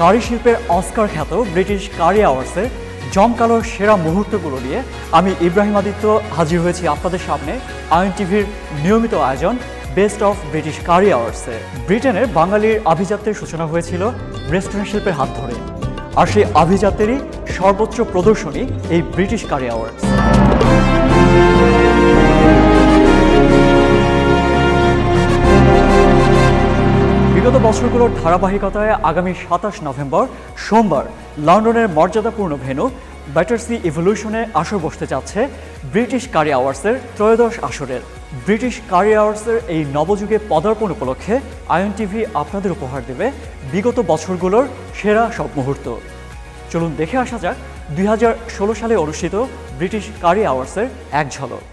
কারি শিল্পের অস্কার খ্যাত ব্রিটিশ কারি অ্যাওয়ার্ডসের জমকালো সেরা মুহূর্তগুলো নিয়ে আমি ইব্রাহিম আদিত্য হাজির হয়েছি আপনাদের সামনে আইএন টিভির নিয়মিত আয়োজন বেস্ট অফ ব্রিটিশ কারি অ্যাওয়ার্ডসে। ব্রিটেনের বাঙালির আভিজাত্যের সূচনা হয়েছিল রেস্টুরেন্ট শিল্পের হাত ধরে, আর সেই আভিজাত্যেরই সর্বোচ্চ প্রদর্শনী এই ব্রিটিশ কারি অ্যাওয়ার্ডস। বিগত বছরগুলোর ধারাবাহিকতায় আগামী ২৭ নভেম্বর সোমবার লন্ডনের মর্যাদাপূর্ণ ভেন্যু ব্যাটারসি ইভলিউশনে আসর বসতে যাচ্ছে ব্রিটিশ কারি অ্যাওয়ার্ডসের ত্রয়োদশ আসরের। ব্রিটিশ কারি অ্যাওয়ার্ডসের এই নবযুগে পদার্পণ উপলক্ষে আইএন টিভি আপনাদের উপহার দেবে বিগত বছরগুলোর সেরা সব মুহূর্ত। চলুন দেখে আসা যাক ২০১৬ সালে অনুষ্ঠিত ব্রিটিশ কারি অ্যাওয়ার্ডসের এক ঝলক।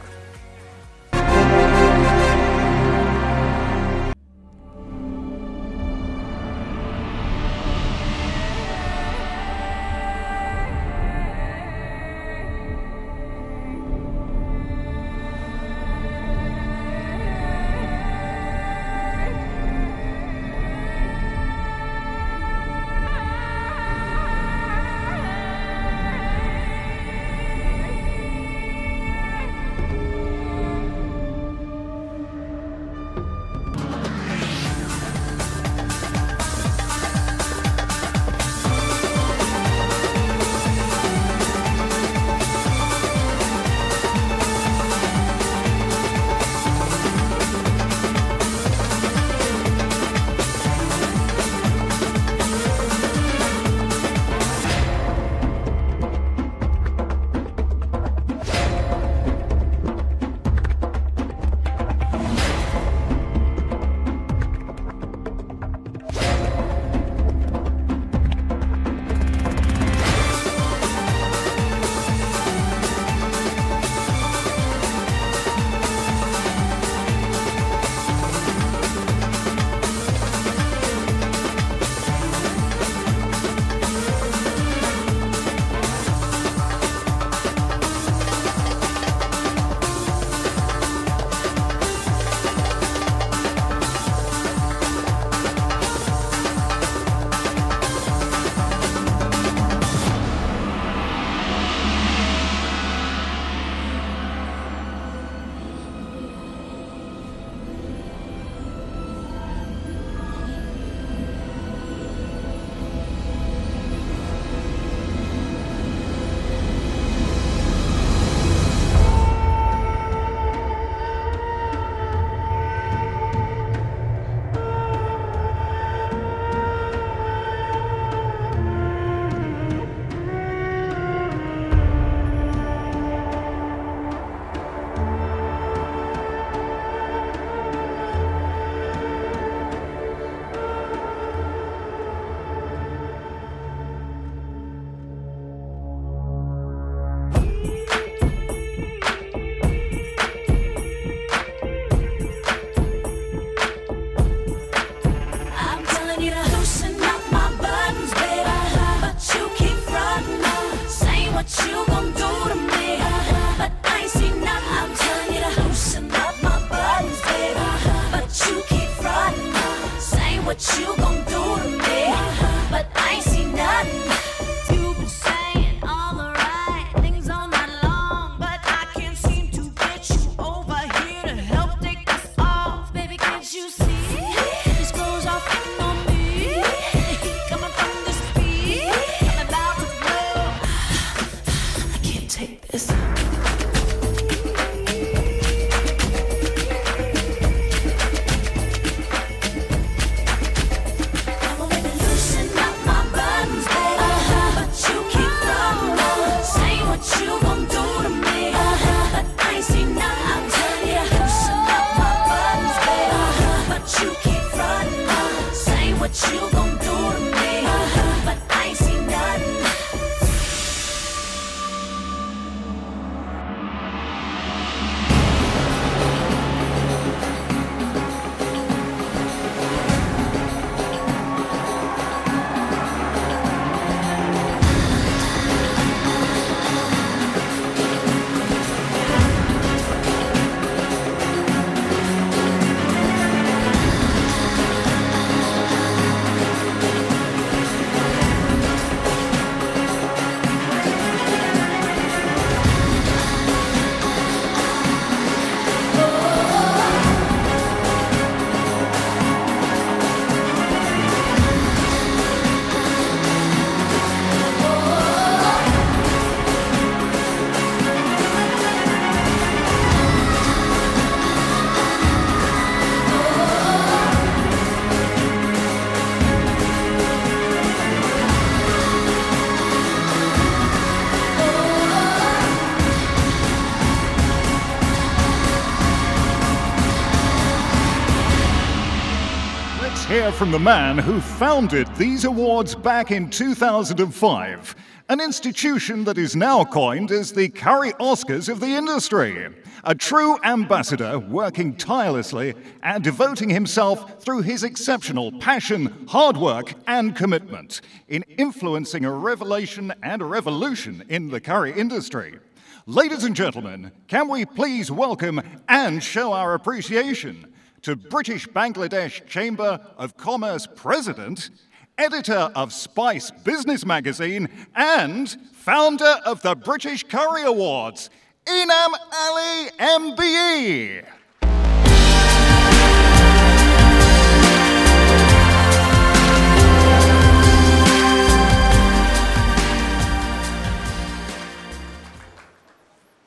hear from the man who founded these awards back in 2005, an institution that is now coined as the Curry Oscars of the industry. A true ambassador working tirelessly and devoting himself through his exceptional passion, hard work and commitment in influencing a revelation and a revolution in the curry industry. Ladies and gentlemen, can we please welcome and show our appreciation to British Bangladesh Chamber of Commerce President, editor of Spice Business Magazine, and founder of the British Curry Awards, Enam Ali MBE.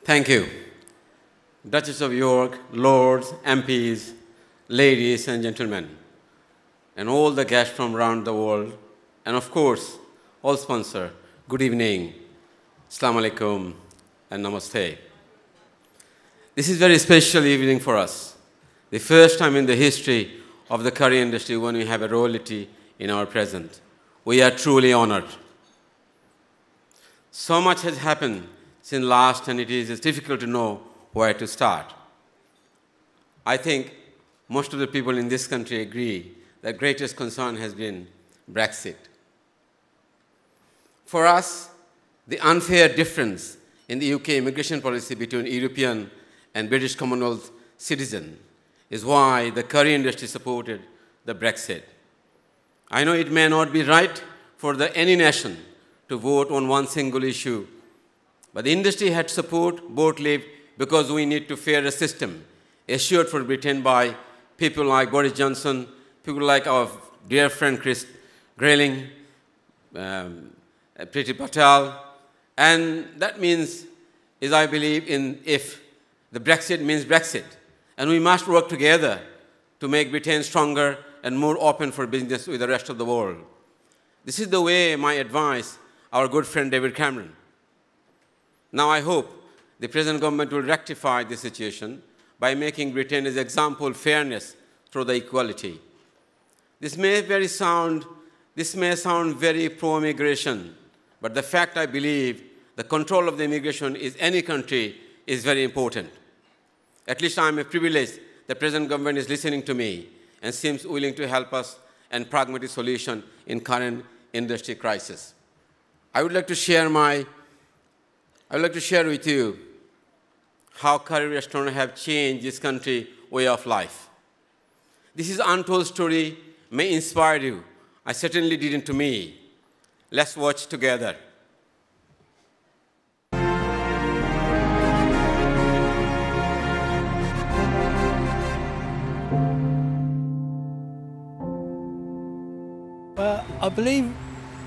Thank you. Duchess of York, Lords, MPs, ladies and gentlemen, and all the guests from around the world, and of course, all sponsors, good evening, Assalamu alaikum, and namaste. This is a very special evening for us, the first time in the history of the curry industry when we have a royalty in our presence. We are truly honored. So much has happened since last, and it is difficult to know where to start. I think most of the people in this country agree that greatest concern has been Brexit. For us, the unfair difference in the UK immigration policy between European and British Commonwealth citizens is why the curry industry supported the Brexit. I know it may not be right for any nation to vote on one single issue, but the industry had support both leave because we need to fairer system assured for Britain by people like Boris Johnson, people like our dear friend Chris Grayling, Priti Patel, and that means, is I believe in if the Brexit means Brexit, and we must work together to make Britain stronger and more open for business with the rest of the world. This is the way my advice, our good friend David Cameron. Now I hope the present government will rectify this situation by making Britain as example fairness through the equality. This may sound very pro-immigration, but the fact I believe the control of the immigration in any country is very important. At least I am privileged the present government is listening to me and seems willing to help us and pragmatic solution in current industry crisis. I would like to share with you how curry restaurants have changed this country's way of life. This is an untold story, may inspire you. I certainly didn't to me. Let's watch together. Well, I believe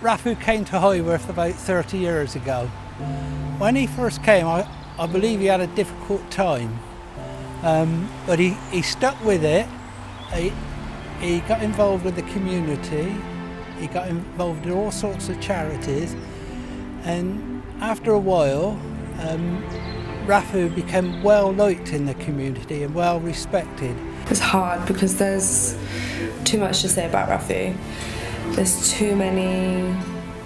Rafu came to Highworth about 30 years ago. When he first came, I believe he had a difficult time, but he stuck with it. He got involved with the community, he got involved in all sorts of charities, and after a while, Rafu became well liked in the community and well respected. It's hard because there's too much to say about Rafu. There's too many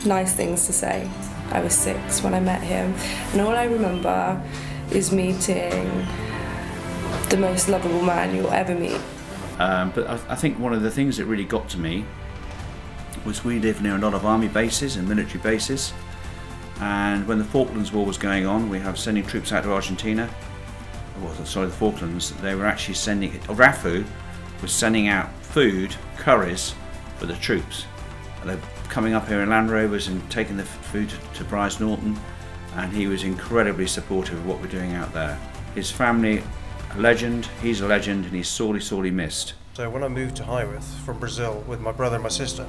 nice things to say. I was 6 when I met him, and all I remember is meeting the most lovable man you'll ever meet. But I think one of the things that really got to me was we live near a lot of army bases and military bases, and when the Falklands War was going on, we have sending troops out to Argentina. The Falklands. They were actually Rafu was sending out food, curries, for the troops. And they were coming up here in Land Rovers and taking the food to Brize Norton, and he was incredibly supportive of what we're doing out there. His family, a legend, he's a legend, and he's sorely, sorely missed. So when I moved to Highworth from Brazil with my brother and my sister,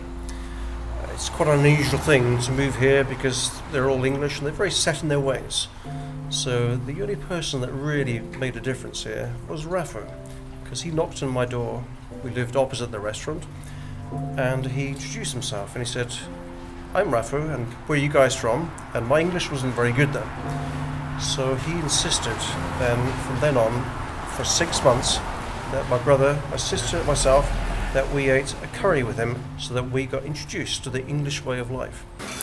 it's quite an unusual thing to move here because they're all English and they're very set in their ways. So the only person that really made a difference here was Rafu, because he knocked on my door. We lived opposite the restaurant, and he introduced himself and he said, "I'm Rafu, and where are you guys from?" And my English wasn't very good then. So he insisted, and from then on, for 6 months, that my brother, my sister, myself, that we ate a curry with him so that we got introduced to the English way of life.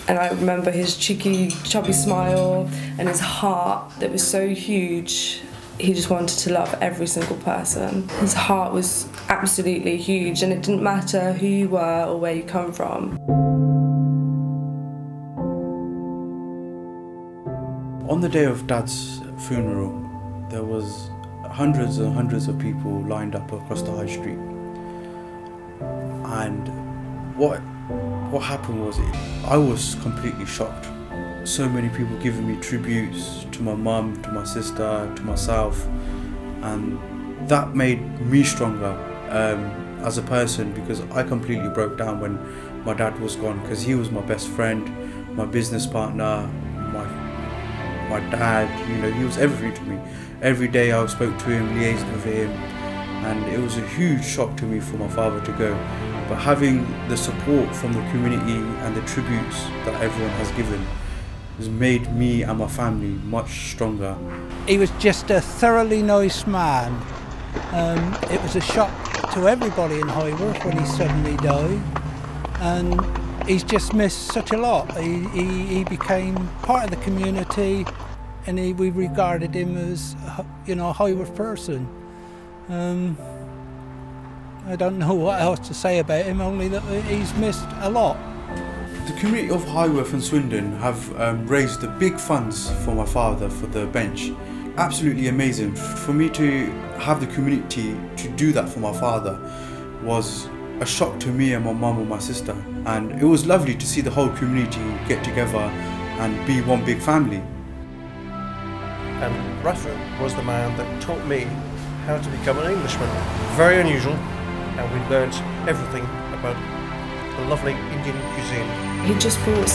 And I remember his cheeky, chubby smile and his heart that was so huge. He just wanted to love every single person. His heart was absolutely huge, and it didn't matter who you were or where you come from. On the day of Dad's funeral, there was hundreds and hundreds of people lined up across the high street. And what happened was, I was completely shocked. So many people giving me tributes to my mum, to my sister, to myself, and that made me stronger as a person, because I completely broke down when my dad was gone, because he was my best friend, my business partner, my dad. You know, he was everything to me. Every day I spoke to him, liaised with him, and it was a huge shock to me for my father to go. But having the support from the community and the tributes that everyone has given has made me and my family much stronger. He was just a thoroughly nice man. It was a shock to everybody in Highworth when he suddenly died, and he's just missed such a lot. He became part of the community, and we regarded him as, you know, a Highworth person. I don't know what else to say about him, only that he's missed a lot. The community of Highworth and Swindon have raised the big funds for my father for the bench. Absolutely amazing. For me to have the community to do that for my father was a shock to me and my mum and my sister. And it was lovely to see the whole community get together and be one big family. And Rafu was the man that taught me how to become an Englishman. Very unusual, and we learnt everything about the lovely Indian cuisine. He just brought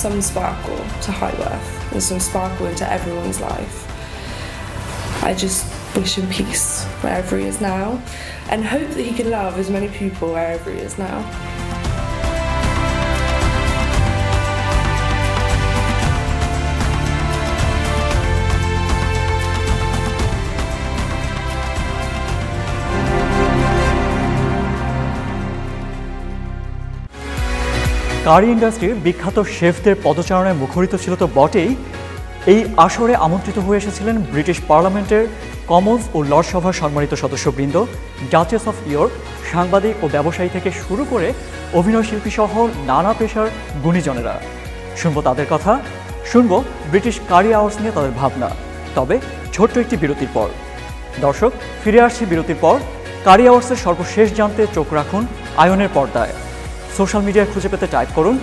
some sparkle to Highworth and some sparkle into everyone's life. I just wish him peace wherever he is now, and hope that he can love as many people wherever he is now. কারি ইন্ডাস্ট্রির বিখ্যাত শেফদের পদচারণায় মুখরিত ছিল তো বটেই, এই আসরে আমন্ত্রিত হয়ে এসেছিলেন ব্রিটিশ পার্লামেন্টের কমন্স ও লর্ড সভার সম্মানিত সদস্যবৃন্দ, ডাচেস অফ ইয়র্ক, সাংবাদিক ও ব্যবসায়ী থেকে শুরু করে অভিনয়শিল্পী সহ নানা পেশার গুণীজনেরা। শুনবো তাদের কথা, শুনবো ব্রিটিশ কারি আওয়ার্স নিয়ে তাদের ভাবনা। তবে ছোট্ট একটি বিরতির পর। দর্শক, ফিরে আসছি বিরতির পর। কারি আওয়ার্সের সর্বশেষ জানতে চোখ রাখুন আয়নের পর্দায়। সোশ্যাল মিডিয়ায় খুঁজে পেতে টাইপ করুন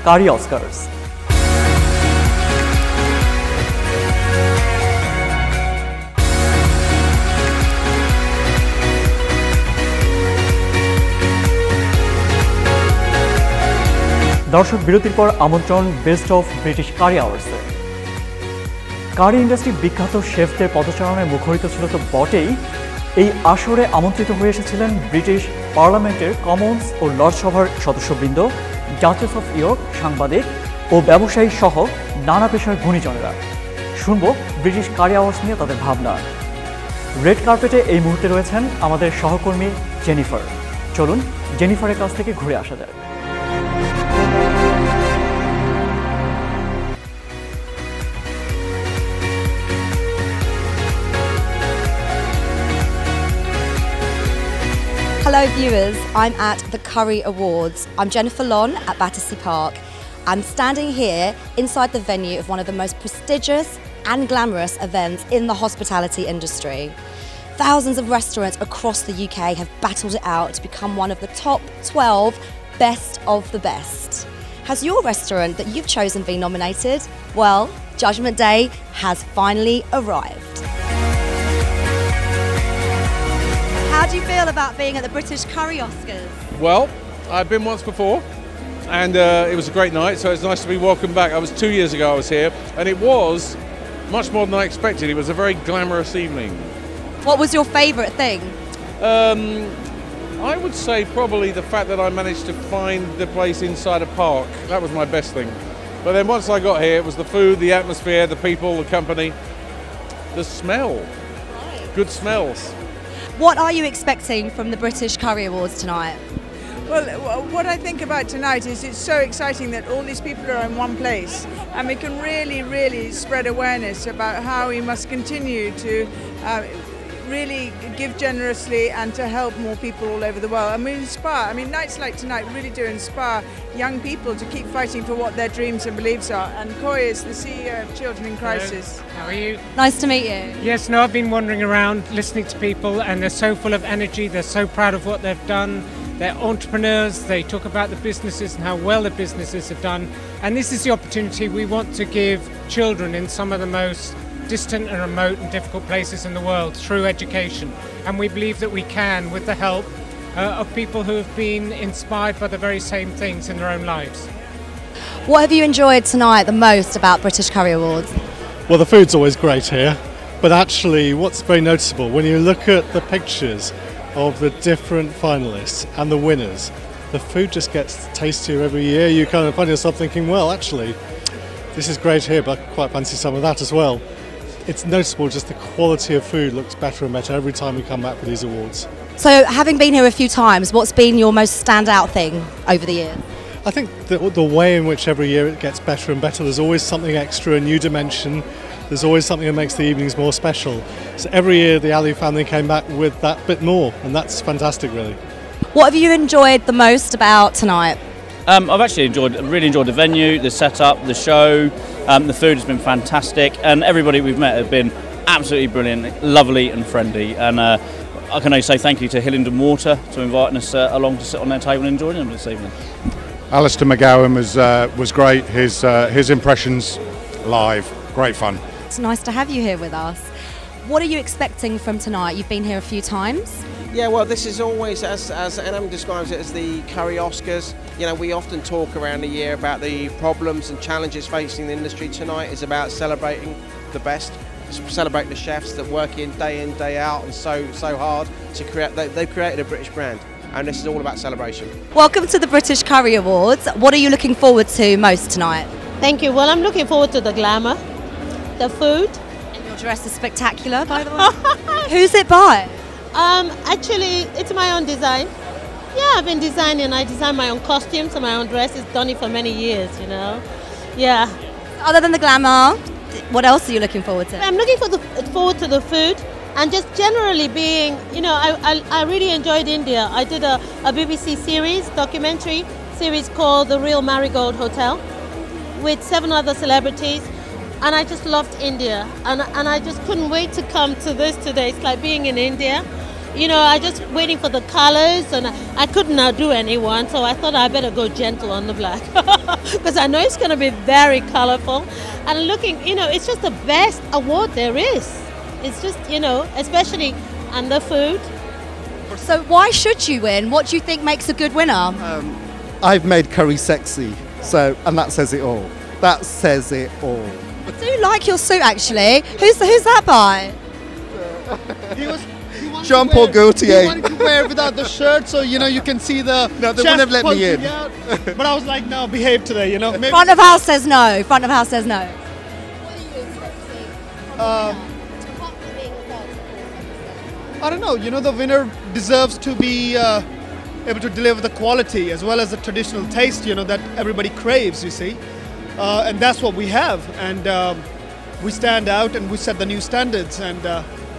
#কারিঅস্কারস। দর্শক, বিরতির পর আমন্ত্রণ বেস্ট অফ ব্রিটিশ কারি আওয়ার্সে। কারি ইন্ডাস্ট্রির বিখ্যাত শেফদের পদচারণায় মুখরিত ছিল তো বটেই, এই আসরে আমন্ত্রিত হয়ে এসেছিলেন ব্রিটিশ পার্লামেন্টের কমন্স ও লর্ড সভার সদস্যবৃন্দ, ডাচেস অফ ইয়র্ক, সাংবাদিক ও ব্যবসায়ী সহ নানা পেশার গুণীজনেরা। শুনবো ব্রিটিশ কারি আওয়ার্স নিয়ে তাদের ভাবনা। রেড কার্পেটে এই মুহূর্তে রয়েছেন আমাদের সহকর্মী জেনিফার। চলুন জেনিফারের কাছ থেকে ঘুরে আসা যাক। Hello viewers, I'm at the Curry Awards. I'm Jennifer Long at Battersea Park. I'm standing here inside the venue of one of the most prestigious and glamorous events in the hospitality industry. Thousands of restaurants across the UK have battled it out to become one of the top 12 best of the best. Has your restaurant that you've chosen been nominated? Well, Judgment Day has finally arrived. How do you feel about being at the British Curry Oscars? Well, I've been once before, and it was a great night, so it's nice to be welcomed back. 2 years ago I was here, and it was much more than I expected. It was a very glamorous evening. What was your favourite thing? I would say probably the fact that I managed to find the place inside a park. That was my best thing. But then once I got here, it was the food, the atmosphere, the people, the company, the smell. Good smells. What are you expecting from the British Curry Awards tonight? Well, what I think about tonight is it's so exciting that all these people are in one place, and we can really spread awareness about how we must continue to really give generously and to help more people all over the world. And we inspire, nights like tonight really do inspire young people to keep fighting for what their dreams and beliefs are. And Coy is the CEO of Children in Crisis. Hello. How are you? Nice to meet you. Yes, no, I've been wandering around listening to people, and they're so full of energy, they're so proud of what they've done. They're entrepreneurs, they talk about the businesses and how well the businesses have done. And this is the opportunity we want to give children in some of the most distant and remote and difficult places in the world through education. And we believe that we can with the help of people who have been inspired by the very same things in their own lives. What have you enjoyed tonight the most about British Curry Awards? Well, the food's always great here, but actually what's very noticeable when you look at the pictures of the different finalists and the winners, the food just gets tastier every year. You kind of find yourself thinking, well, actually, this is great here, but I quite fancy some of that as well. It's noticeable, just the quality of food looks better and better every time we come back for these awards. So, having been here a few times, what's been your most standout thing over the years? I think the way in which every year it gets better and better, there's always something extra, a new dimension. There's always something that makes the evenings more special. So every year the Ali family came back with that bit more, and that's fantastic, really. What have you enjoyed the most about tonight? I've actually really enjoyed the venue, the setup, the show. The food has been fantastic, and everybody we've met have been absolutely brilliant, lovely and friendly. And I can only say thank you to Hillingdon Water for inviting us along to sit on their table and enjoy them this evening. Alistair McGowan was great. His impressions live, great fun. It's nice to have you here with us. What are you expecting from tonight? You've been here a few times. Yeah, well, this is always, as NM describes it, as the Curry Oscars. You know, we often talk around the year about the problems and challenges facing the industry. Tonight is about celebrating the best, celebrate the chefs that work in, day out, and so hard to create. They've created a British brand, and this is all about celebration. Welcome to the British Curry Awards. What are you looking forward to most tonight? Thank you. Well, I'm looking forward to the glamour, the food. And your dress is spectacular, by the way. Who's it by? Actually, it's my own design. Yeah, I've been designing. I design my own costumes and my own dresses. Done it for many years, you know. Yeah. Other than the glamour, what else are you looking forward to? I'm looking forward to the food and just generally being, you know, I really enjoyed India. I did a BBC series, documentary series called The Real Marigold Hotel with 7 other celebrities. And I just loved India, and I just couldn't wait to come to this today. It's like being in India. You know, I just waiting for the colors, and I couldn't outdo anyone, so I thought I better go gentle on the black. Because I know it's going to be very colorful. And looking, you know, it's just the best award there is. It's just, you know, especially on the food. So why should you win? What do you think makes a good winner? I've made curry sexy, and that says it all. That says it all. I do like your suit, actually. Who's that by? Jean-Paul Gaultier. He wanted to wear without the shirt, so you know you can see the. No, they wouldn't have let me in. But I was like, no, behave today, you know. Maybe Front of house says no. Front of house says no. I don't know. You know, the winner deserves to be able to deliver the quality as well as the traditional taste. You know that everybody craves. You see. And that's what we have, and we stand out and we set the new standards, and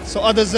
so others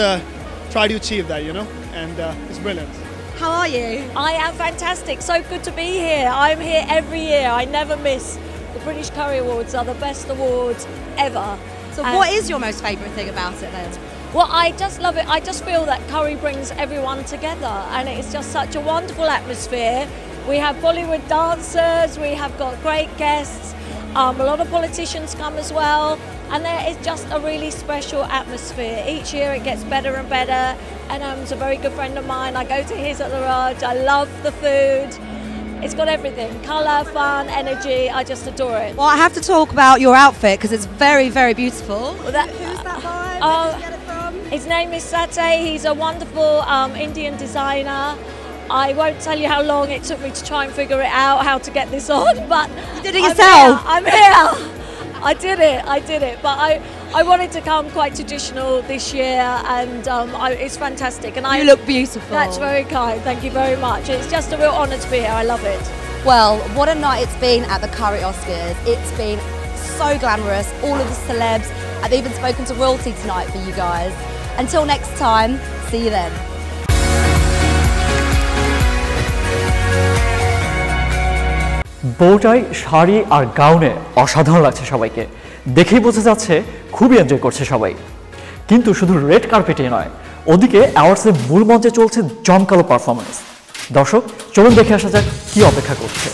try to achieve that, you know, and it's brilliant. How are you? I am fantastic, so good to be here. I'm here every year, I never miss. The British Curry Awards are the best awards ever. So what is your most favourite thing about it then? Well, I just love it. I just feel that curry brings everyone together, and it's just such a wonderful atmosphere. We have Bollywood dancers, we have got great guests. A lot of politicians come as well, and there is just a really special atmosphere. Each year it gets better and better, and he's a very good friend of mine. I go to his at the Raj. I love the food. It's got everything, colour, fun, energy. I just adore it. Well, I have to talk about your outfit because it's very, very beautiful. Who's that by? Where did you get it from? His name is Satay. He's a wonderful Indian designer. I won't tell you how long it took me to try and figure it out, how to get this on, but you did it yourself. I'm here. I did it. But I wanted to come quite traditional this year, and it's fantastic. And You look beautiful. That's very kind. Thank you very much. It's just a real honour to be here. I love it. Well, what a night it's been at the Curry Oscars. It's been so glamorous. All of the celebs. I've even spoken to royalty tonight for you guys. Until next time, see you then. বউটাই sari আর গাউনে অসাধারণ লাগছে সবাইকে, দেখেই বোঝা যাচ্ছে খুবই enjoy করছে সবাই। কিন্তু শুধু রেড কার্পেটে নয়, ওদিকে অ্যাওয়ার্ডসের মূল মঞ্চে চলছে জমকালো পারফরমেন্স। দর্শক চলুন দেখে আসা যাক কি অপেক্ষা করছে।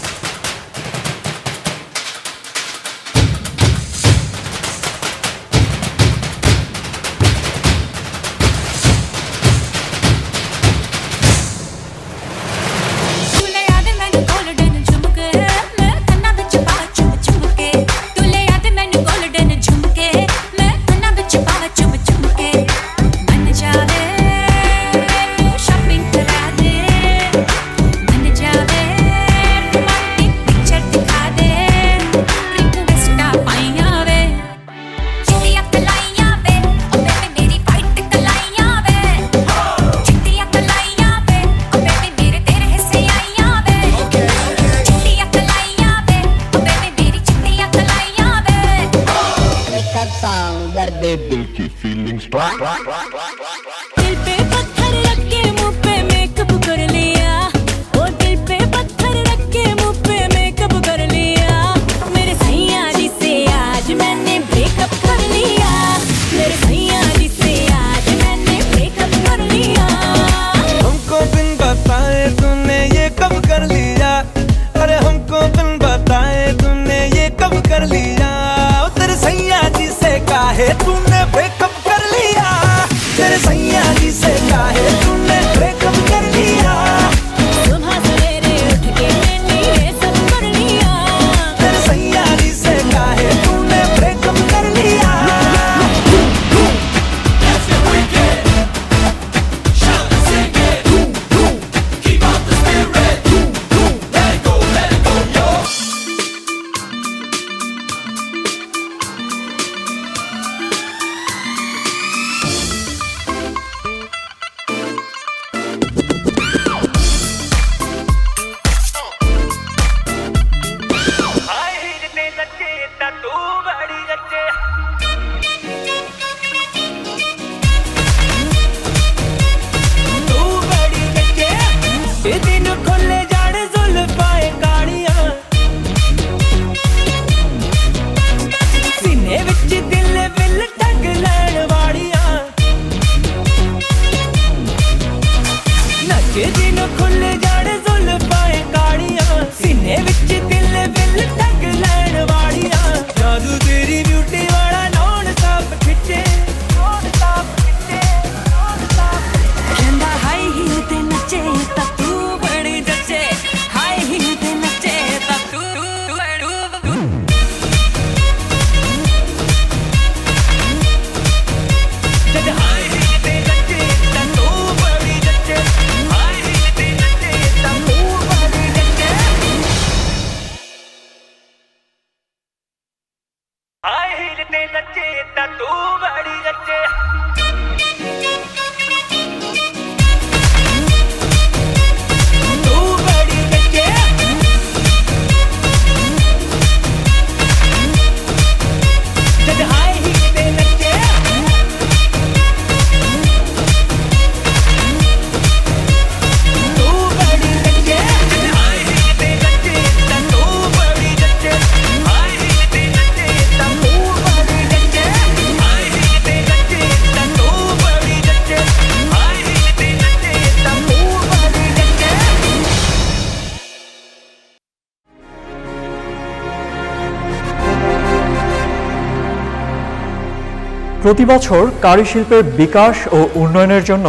প্রতি বছর কারি শিল্পের বিকাশ ও উন্নয়নের জন্য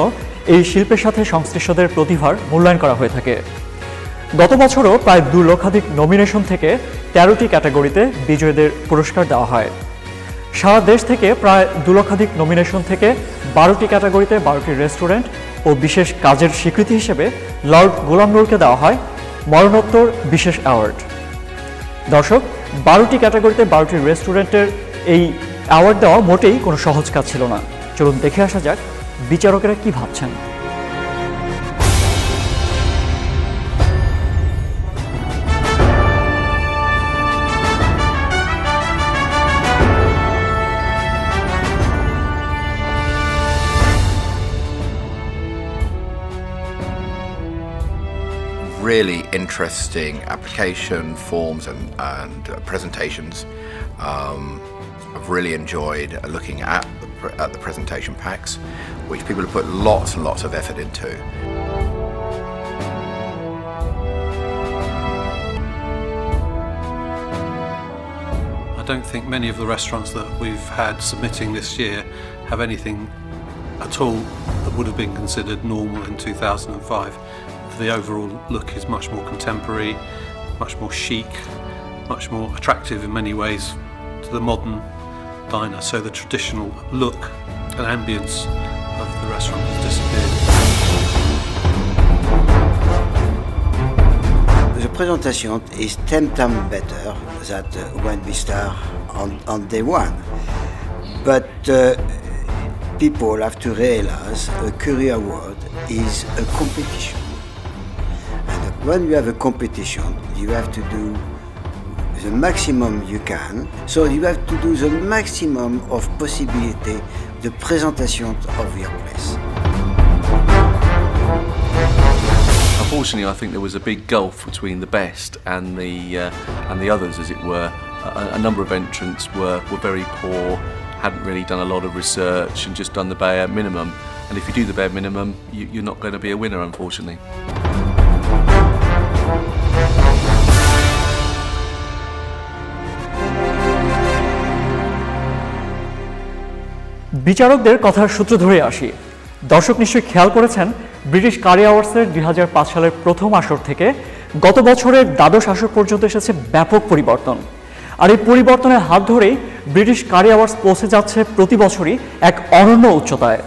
এই শিল্পের সাথে সংশ্লিষ্টদের প্রতিভার মূল্যায়ন করা হয়ে থাকে। গত বছরও প্রায় 2 লক্ষাধিক নমিনেশন থেকে 13টি ক্যাটাগরিতে বিজয়ীদের পুরস্কার দেওয়া হয়। সারা দেশ থেকে প্রায় 2 লক্ষাধিক নমিনেশন থেকে 12টি ক্যাটাগরিতে 12টি রেস্টুরেন্ট ও বিশেষ কাজের স্বীকৃতি হিসেবে লর্ড গোলাম নূরকে দেওয়া হয় মরণোত্তর বিশেষ অ্যাওয়ার্ড। দর্শক 12টি ক্যাটাগরিতে 12টি রেস্টুরেন্টের এই অ্যাওয়ার্ড দেওয়া মোটেই কোনো সহজ কাজ ছিল না। চলুন দেখে আসা যাক বিচারকেরা কি ভাবছেন। Really interesting application forms and presentations. I've really enjoyed looking at the presentation packs, which people have put lots and lots of effort into. I don't think many of the restaurants that we've had submitting this year have anything at all that would have been considered normal in 2005. The overall look is much more contemporary, much more chic, much more attractive in many ways to the modern diner. So the traditional look and ambience of the restaurant has disappeared. The presentation is 10 times better than when we start on day one. But people have to realize a Curry Award is a competition. When you have a competition, you have to do the maximum you can. So you have to do the maximum of possibility, the presentation of your place. Unfortunately, I think there was a big gulf between the best and the others, as it were. A number of entrants were very poor, hadn't really done a lot of research and just done the bare minimum. And if you do the bare minimum, you're not going to be a winner, unfortunately. বিচারকদের কথার সূত্র ধরে আসি। দর্শক নিশ্চয়ই খেয়াল করেছেন British কারি অ্যাওয়ার্ডসের 2005 সালের প্রথম আসর থেকে গত বছরের দ্বাদশ আসর পর্যন্ত এসেছে ব্যাপক পরিবর্তন। আর এই পরিবর্তনের হাত ধরেই ব্রিটিশ কারি অ্যাওয়ার্ডস পৌঁছে যাচ্ছে প্রতি বছরই এক অনন্য উচ্চতায়।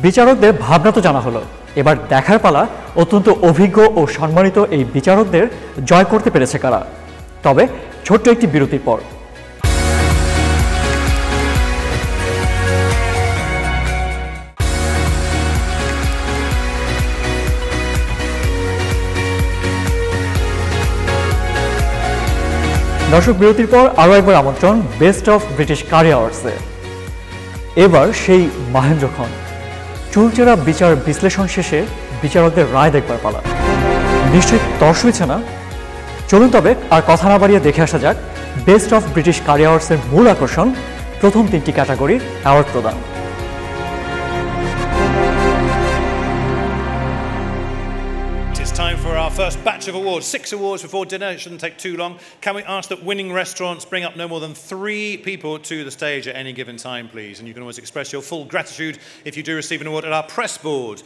বিচারকদের ভাবনা তো জানা হলো, এবার দেখার পালা অত্যন্ত অভিজ্ঞ ও সম্মানিত এই বিচারকদের জয় করতে পেরেছে কারা। তবে ছোট্ট একটি বিরতির পর। দর্শক বিরতির পর আরও একবার আমন্ত্রণ বেস্ট অফ ব্রিটিশ কারি অ্যাওয়ার্ডসে। এবার সেই মহেন্দ্রক্ষণ, চুলচেরা বিচার বিশ্লেষণ শেষে বিচারকদের রায় দেখবার পালা। নিশ্চয়ই তর সইছে না? চলুন তবে আর কথা না বাড়িয়ে দেখে আসা যাক বেস্ট অফ ব্রিটিশ কারি অ্যাওয়ার্ডসের মূল আকর্ষণ, প্রথম 3টি ক্যাটাগরির অ্যাওয়ার্ড প্রদান। Time for our first batch of awards. 6 awards before dinner. It shouldn't take too long. Can we ask that winning restaurants bring up no more than 3 people to the stage at any given time, please? And you can always express your full gratitude if you do receive an award at our press board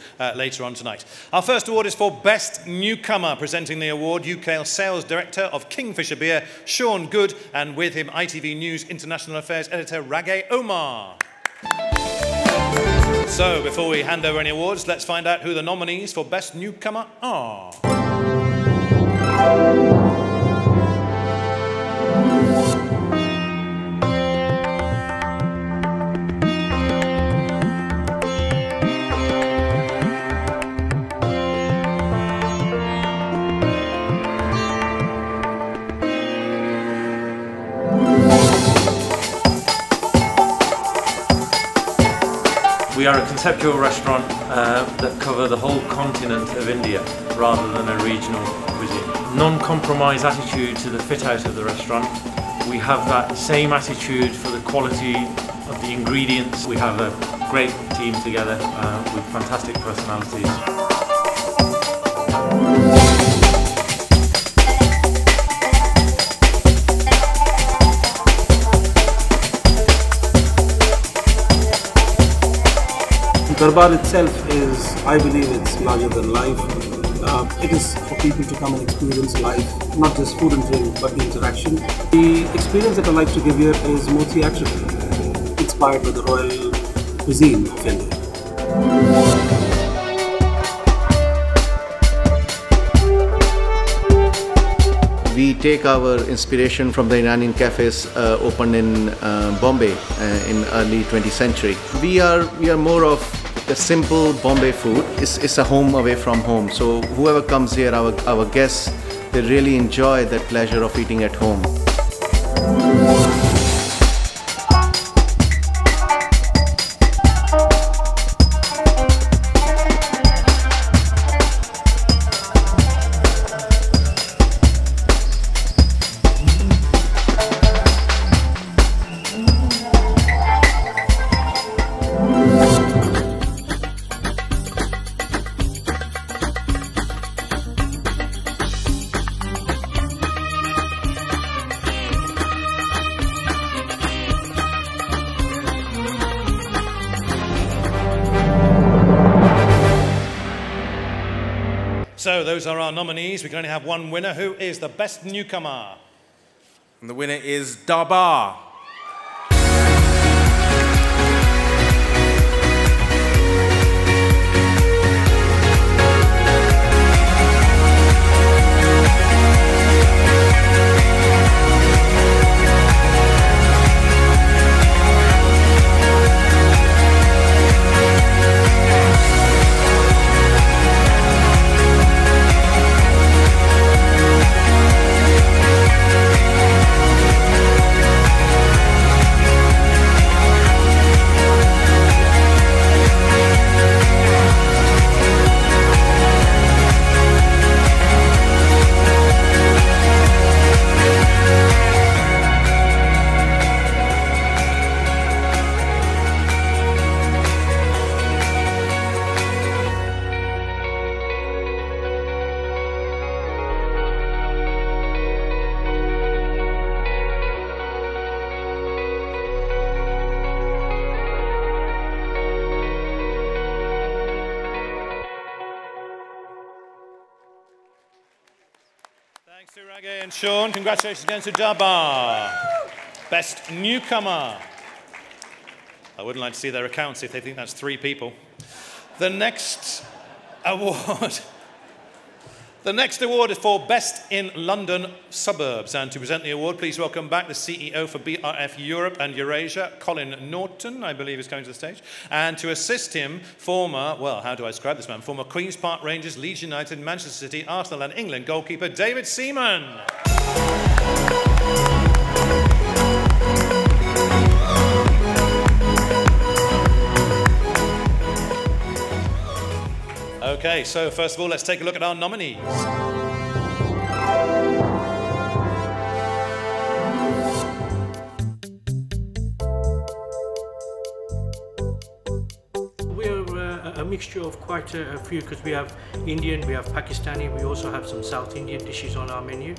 later on tonight. Our first award is for Best Newcomer. Presenting the award, UK Sales Director of Kingfisher Beer, Sean Good, and with him ITV News International Affairs Editor Rageh Omar. So, before we hand over any awards, let's find out who the nominees for Best Newcomer are. We are a conceptual restaurant that cover the whole continent of India rather than a regional cuisine. Non-compromise attitude to the fit out of the restaurant. We have that same attitude for the quality of the ingredients. We have a great team together with fantastic personalities. Darbar itself is, I believe, it's larger than life. It is for people to come and experience life, not just food and drink, but the interaction. The experience that I like to give here is more theatrical, inspired by the royal cuisine of India. We We take our inspiration from the Iranian cafes opened in Bombay in early 20th century. We are more of a simple Bombay food. It's a home away from home. So whoever comes here, our guests, they really enjoy that pleasure of eating at home. So those are our nominees. We can only have one winner. Who is the best newcomer? And the winner is Darbar. Thanks to Raghe and Sean. Congratulations again to Darbar. Best newcomer. I wouldn't like to see their accounts if they think that's 3 people. The next award. The next award is for Best in London Suburbs. And to present the award, please welcome back the CEO for BRF Europe and Eurasia, Colin Norton, I believe is coming to the stage. And to assist him, former, well, how do I describe this man? Former Queen's Park Rangers, Leeds United, Manchester City, Arsenal and England goalkeeper David Seaman. Okay, so first of all, let's take a look at our nominees. We're a mixture of quite a few, because we have Indian, we have Pakistani, we also have some South Indian dishes on our menu.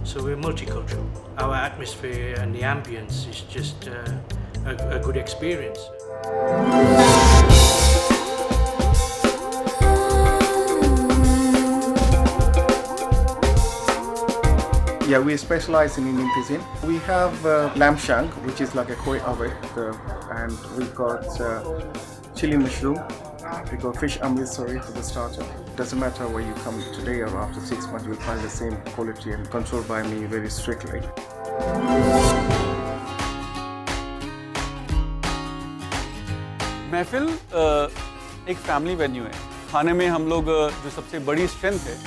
So we're multicultural. Our atmosphere and the ambience is just a good experience. Yeah, we specialize in Indian cuisine. We have lamb shank, which is like a koi away, and we've got chili mushroom. We got fish amritsari for the starter. Doesn't matter where you come today or after 6 months, you'll find the same quality and controlled by me very strictly. महफिल एक family venue है। खाने में हम लोग जो सबसे बड़ी स्ट्रेंथ है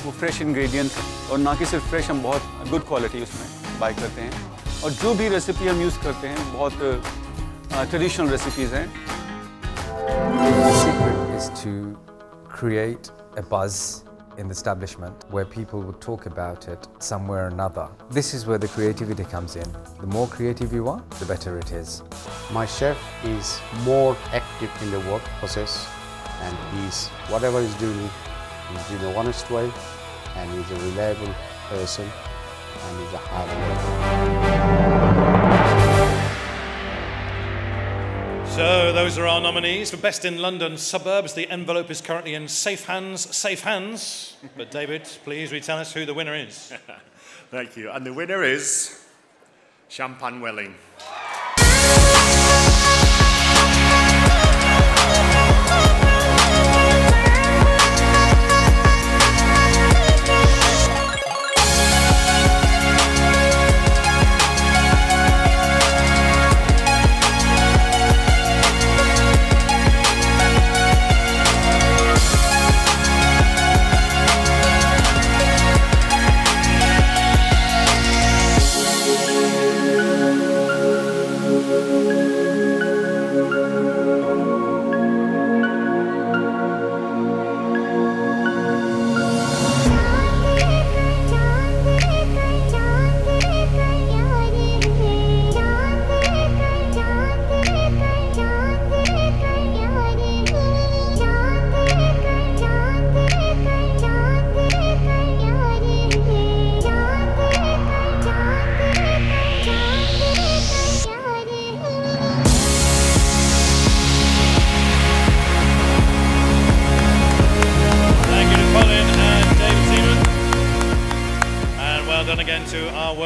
वो फ्रेश इंग्रेडिएंट्स है, और ना कि सिर्फ फ्रेश, हम बहुत गुड क्वालिटी उसमें बाय करते हैं, और जो भी रेसिपी हम यूज़ करते हैं बहुत ट्रेडिशनल रेसिपीज़ हैं। The secret is to create a buzz in the establishment where people would talk about it somewhere or another. This is where the creativity comes in. The more creative you are, the better it is. My chef is more active in the work process, and whatever he's doing, he's in a honest way, and he's a reliable person, and he's a hard worker. So those are our nominees for Best in London Suburbs. The envelope is currently in safe hands, safe hands. But David, please retell us who the winner is. Thank you. And the winner is Champagne Welling.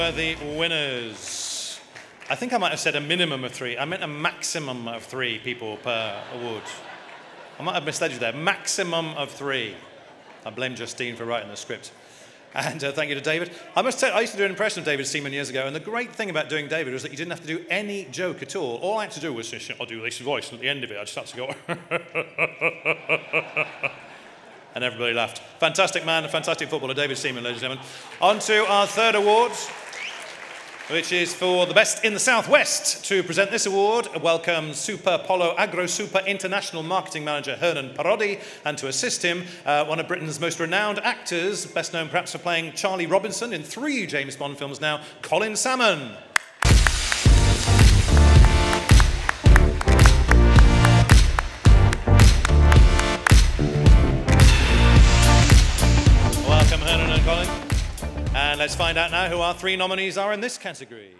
were the winners. I think I might have said a minimum of 3. I meant a maximum of 3 people per award. I might have misled you there. Maximum of 3. I blame Justine for writing the script. And thank you to David. I must tell you, I used to do an impression of David Seaman years ago, and the great thing about doing David was that you didn't have to do any joke at all. All I had to do was just, I'll do this voice, and at the end of it, I just had to go, and everybody laughed. Fantastic man, a fantastic footballer, David Seaman, ladies and gentlemen. On to our third award, which is for the best in the Southwest. To present this award, welcome Super Polo Agro Super International Marketing Manager Hernan Parodi, and to assist him, one of Britain's most renowned actors, best known perhaps for playing Charlie Robinson in 3 James Bond films now, Colin Salmon. Welcome Hernan and Colin. And let's find out now who our 3 nominees are in this category.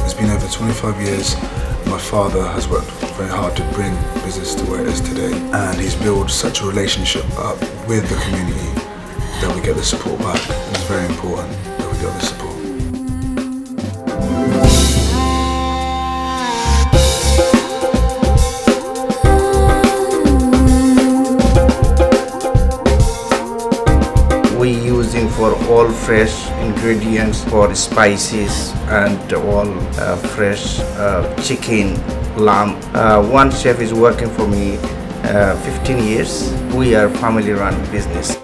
It's been over 25 years. My father has worked very hard to bring business to where it is today, and he's built such a relationship up with the community that we get the support back. It's very important that we get the support. We using for all fresh ingredients for spices and all fresh chicken, lamb. One chef is working for me 15 years. We are family-run business.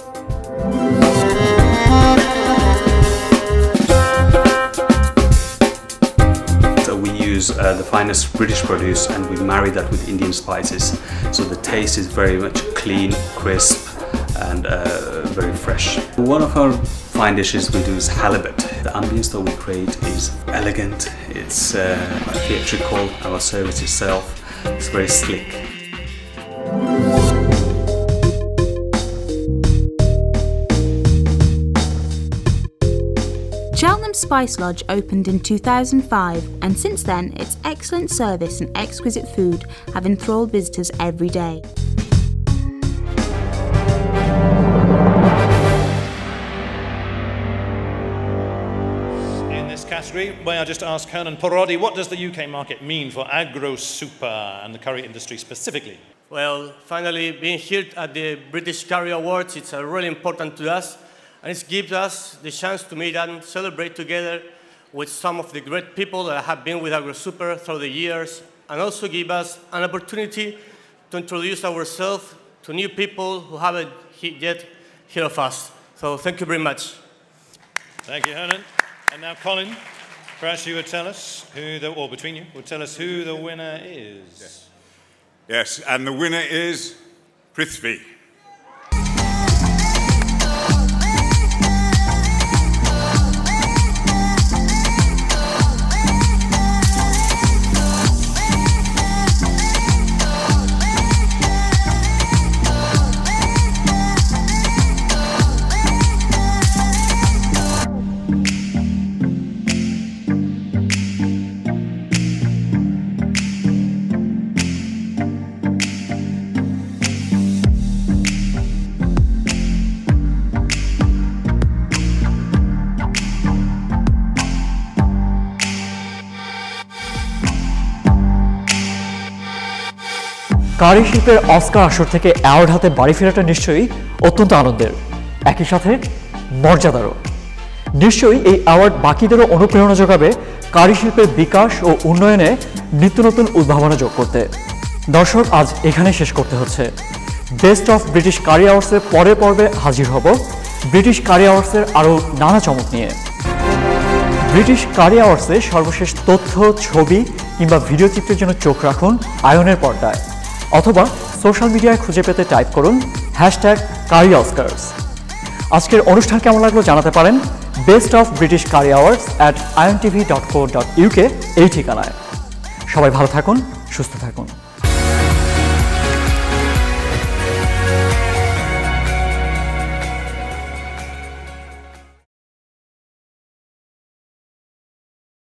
So we use the finest British produce, and we marry that with Indian spices. So the taste is very much clean, crisp, and very fresh. One of our fine dishes we do is halibut. The ambience that we create is elegant, it's theatrical, our service itself is very slick. Cheltenham Spice Lodge opened in 2005, and since then its excellent service and exquisite food have enthralled visitors every day. May I just ask Hernan Parodi, what does the UK market mean for Agro Super and the curry industry specifically? Well, finally being here at the British Curry Awards, it's really important to us, and it gives us the chance to meet and celebrate together with some of the great people that have been with Agro Super through the years, and also give us an opportunity to introduce ourselves to new people who haven't yet heard of us. So thank you very much. Thank you, Hernan. And now, Colin, perhaps you would tell us who or between you, would tell us who the winner is. Yes, and the winner is Prithvi. কারি শিল্পের Oscar আসর থেকে award হাতে বাড়ি ফেরাটা নিশ্চয়ই অত্যন্ত আনন্দের, একই সাথে মর্যাদারও। নিশ্চয়ই এই অ্যাওয়ার্ড বাকিদেরও অনুপ্রেরণা যোগাবে কারি শিল্পের বিকাশ ও উন্নয়নে নিত্য নতুন উদ্ভাবনা যোগ করতে। দর্শক, আজ এখানে শেষ করতে হচ্ছে। বেস্ট অফ ব্রিটিশ কারি অ্যাওয়ার্ডসের পরের পর্বে হাজির হব ব্রিটিশ কারি অ্যাওয়ার্ডসের আরও নানা চমক নিয়ে। ব্রিটিশ কারি অ্যাওয়ার্ডসে সর্বশেষ তথ্য, ছবি কিংবা ভিডিও চিত্রের জন্য চোখ রাখুন আয়নের পর্দায়, অথবা সোশ্যাল মিডিয়ায় খুঁজে পেতে টাইপ করুন #কারি-অস্কারস। আজকের অনুষ্ঠান কেমন লাগলো জানাতে পারেন best of British curry awards @iontv.co.uk এই ঠিকানায়। সবাই ভালো থাকুন, সুস্থ থাকুন।